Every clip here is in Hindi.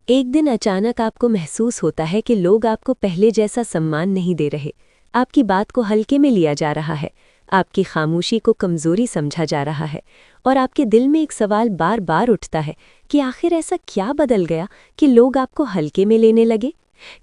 एक दिन अचानक आपको महसूस होता है कि लोग आपको पहले जैसा सम्मान नहीं दे रहे। आपकी बात को हल्के में लिया जा रहा है, आपकी खामोशी को कमज़ोरी समझा जा रहा है और आपके दिल में एक सवाल बार बार उठता है कि आखिर ऐसा क्या बदल गया कि लोग आपको हल्के में लेने लगे।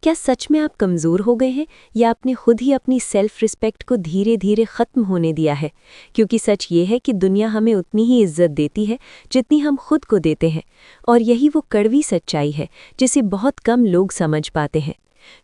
क्या सच में आप कमज़ोर हो गए हैं या आपने खुद ही अपनी सेल्फ रिस्पेक्ट को धीरे धीरे ख़त्म होने दिया है? क्योंकि सच ये है कि दुनिया हमें उतनी ही इज्जत देती है जितनी हम खुद को देते हैं, और यही वो कड़वी सच्चाई है जिसे बहुत कम लोग समझ पाते हैं।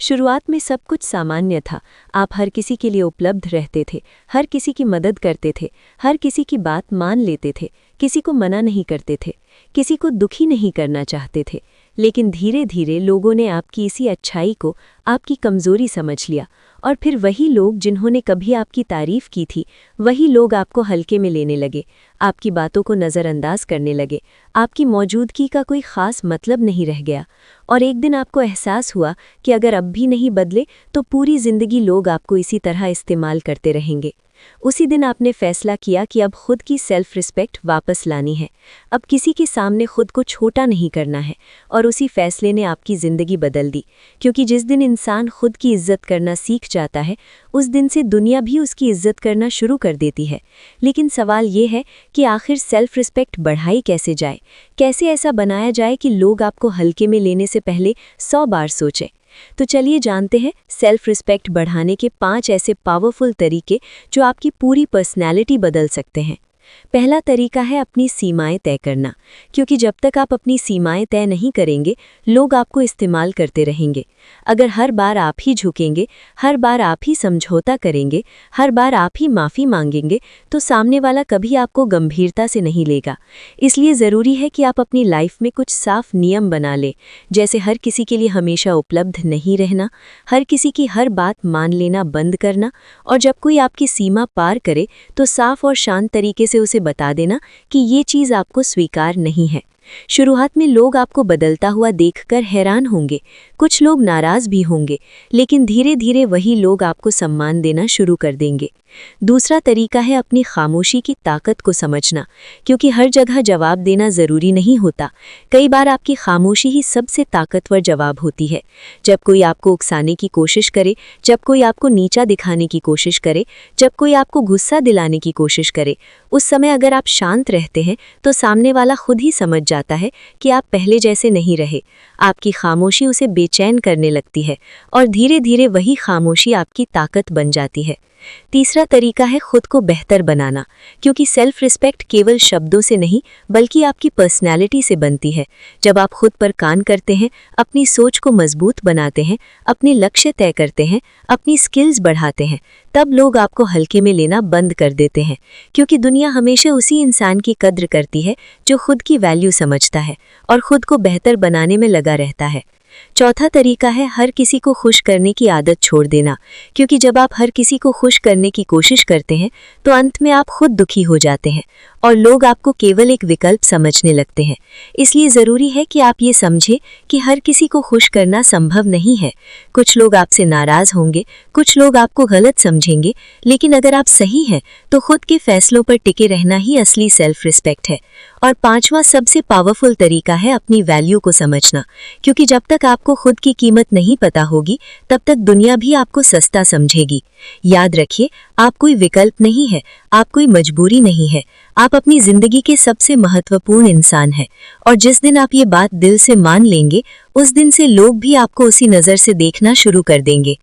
शुरुआत में सब कुछ सामान्य था। आप हर किसी के लिए उपलब्ध रहते थे, हर किसी की मदद करते थे, हर किसी की बात मान लेते थे, किसी को मना नहीं करते थे, किसी को दुखी नहीं करना चाहते थे। लेकिन धीरे धीरे लोगों ने आपकी इसी अच्छाई को आपकी कमज़ोरी समझ लिया, और फिर वही लोग जिन्होंने कभी आपकी तारीफ़ की थी, वही लोग आपको हल्के में लेने लगे, आपकी बातों को नज़रअंदाज करने लगे। आपकी मौजूदगी का कोई ख़ास मतलब नहीं रह गया, और एक दिन आपको एहसास हुआ कि अगर अब भी नहीं बदले तो पूरी ज़िंदगी लोग आपको इसी तरह इस्तेमाल करते रहेंगे। उसी दिन आपने फैसला किया कि अब खुद की सेल्फ रिस्पेक्ट वापस लानी है, अब किसी के सामने खुद को छोटा नहीं करना है, और उसी फैसले ने आपकी ज़िंदगी बदल दी। क्योंकि जिस दिन इंसान खुद की इज्जत करना सीख जाता है, उस दिन से दुनिया भी उसकी इज्जत करना शुरू कर देती है। लेकिन सवाल ये है कि आखिर सेल्फ रिस्पेक्ट बढ़ाई कैसे जाए, कैसे ऐसा बनाया जाए कि लोग आपको हल्के में लेने से पहले 100 बार सोचें। तो चलिए जानते हैं सेल्फ रिस्पेक्ट बढ़ाने के 5 ऐसे पावरफुल तरीके जो आपकी पूरी पर्सनैलिटी बदल सकते हैं। पहला तरीका है अपनी सीमाएं तय करना, क्योंकि जब तक आप अपनी सीमाएं तय नहीं करेंगे, लोग आपको इस्तेमाल करते रहेंगे। अगर हर बार आप ही झुकेंगे, हर बार आप ही समझौता करेंगे, हर बार आप ही माफ़ी मांगेंगे, तो सामने वाला कभी आपको गंभीरता से नहीं लेगा। इसलिए ज़रूरी है कि आप अपनी लाइफ में कुछ साफ नियम बना लें, जैसे हर किसी के लिए हमेशा उपलब्ध नहीं रहना, हर किसी की हर बात मान लेना बंद करना, और जब कोई आपकी सीमा पार करे तो साफ और शांत तरीके से उसे बता देना कि ये चीज़ आपको स्वीकार नहीं है। शुरुआत में लोग आपको बदलता हुआ देखकर हैरान होंगे, कुछ लोग नाराज़ भी होंगे, लेकिन धीरे धीरे वही लोग आपको सम्मान देना शुरू कर देंगे। दूसरा तरीका है अपनी खामोशी की ताकत को समझना, क्योंकि हर जगह जवाब देना ज़रूरी नहीं होता। कई बार आपकी खामोशी ही सबसे ताकतवर जवाब होती है। जब कोई आपको उकसाने की कोशिश करे, जब कोई आपको नीचा दिखाने की कोशिश करे, जब कोई आपको गुस्सा दिलाने की कोशिश करे, उस समय अगर आप शांत रहते हैं तो सामने वाला खुद ही समझ जाता है कि आप पहले जैसे नहीं रहे। आपकी खामोशी उसे बेचैन करने लगती है, और धीरे धीरे वही खामोशी आपकी ताकत बन जाती है। तीसरा तरीका है खुद को बेहतर बनाना, क्योंकि सेल्फ रिस्पेक्ट केवल शब्दों से नहीं बल्कि आपकी पर्सनैलिटी से बनती है। जब आप खुद पर काम करते हैं, अपनी सोच को मजबूत बनाते हैं, अपने लक्ष्य तय करते हैं, अपनी स्किल्स बढ़ाते हैं, तब लोग आपको हल्के में लेना बंद कर देते हैं। क्योंकि दुनिया हमेशा उसी इंसान की कद्र करती है जो खुद की वैल्यू समझता है और खुद को बेहतर बनाने में लगा रहता है। चौथा तरीका है हर किसी को खुश करने की आदत छोड़ देना, क्योंकि जब आप हर किसी को खुश करने की कोशिश करते हैं तो अंत में आप खुद दुखी हो जाते हैं और लोग आपको केवल एक विकल्प समझने लगते हैं। इसलिए ज़रूरी है कि आप ये समझें कि हर किसी को खुश करना संभव नहीं है। कुछ लोग आपसे नाराज़ होंगे, कुछ लोग आपको गलत समझेंगे, लेकिन अगर आप सही हैं तो खुद के फैसलों पर टिके रहना ही असली सेल्फ रिस्पेक्ट है। और पांचवा सबसे पावरफुल तरीका है अपनी वैल्यू को समझना, क्योंकि जब तक आपको खुद की कीमत नहीं पता होगी तब तक दुनिया भी आपको सस्ता समझेगी। याद रखिए, आप कोई विकल्प नहीं है, आप कोई मजबूरी नहीं है, आप अपनी जिंदगी के सबसे महत्वपूर्ण इंसान हैं। और जिस दिन आप ये बात दिल से मान लेंगे, उस दिन से लोग भी आपको उसी नज़र से देखना शुरू कर देंगे।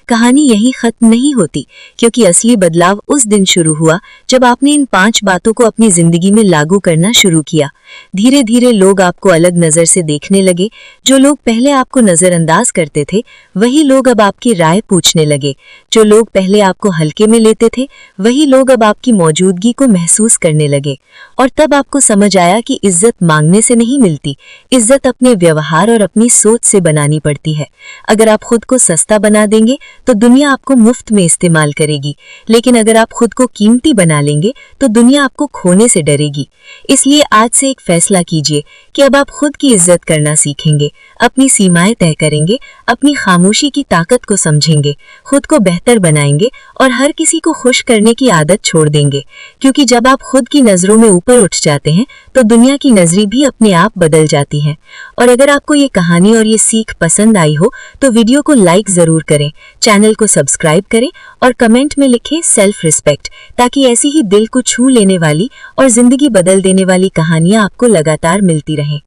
कहानी यहीं खत्म नहीं होती, क्योंकि असली बदलाव उस दिन शुरू हुआ जब आपने इन 5 बातों को अपनी जिंदगी में लागू करना शुरू किया। धीरे धीरे लोग आपको अलग नज़र से देखने लगे। जो लोग पहले आपको नज़रअंदाज करते थे, वही लोग अब आपकी राय पूछने लगे। जो लोग पहले आपको हल्के में लेते थे, वही लोग अब आपकी मौजूदगी को महसूस करने लगे। और तब आपको समझ आया कि इज्जत मांगने से नहीं मिलती, इज्जत अपने व्यवहार और अपनी सोच से बनानी पड़ती है। अगर आप खुद को सस्ता बना देंगे तो दुनिया आपको मुफ्त में इस्तेमाल करेगी, लेकिन अगर आप खुद को कीमती बना लेंगे तो दुनिया आपको खोने से डरेगी। इसलिए आज से एक फैसला कीजिए कि अब आप खुद की इज्जत करना सीखेंगे, अपनी सीमाएं तय करेंगे, अपनी खामोशी की ताकत को समझेंगे, खुद को बेहतर बनाएंगे और हर किसी को खुश करने की आदत छोड़ देंगे, क्योंकि जब आप खुद की नजरों में ऊपर उठ जाते हैं तो दुनिया की नजरें भी अपने आप बदल जाती हैं। और अगर आपको ये कहानी और ये सीख पसंद आई हो तो वीडियो को लाइक जरूर करें, चैनल को सब्सक्राइब करें और कमेंट में लिखें सेल्फ रिस्पेक्ट, ताकि ऐसी ही दिल को छू लेने वाली और जिंदगी बदल देने वाली कहानियां आपको लगातार मिलती रहें।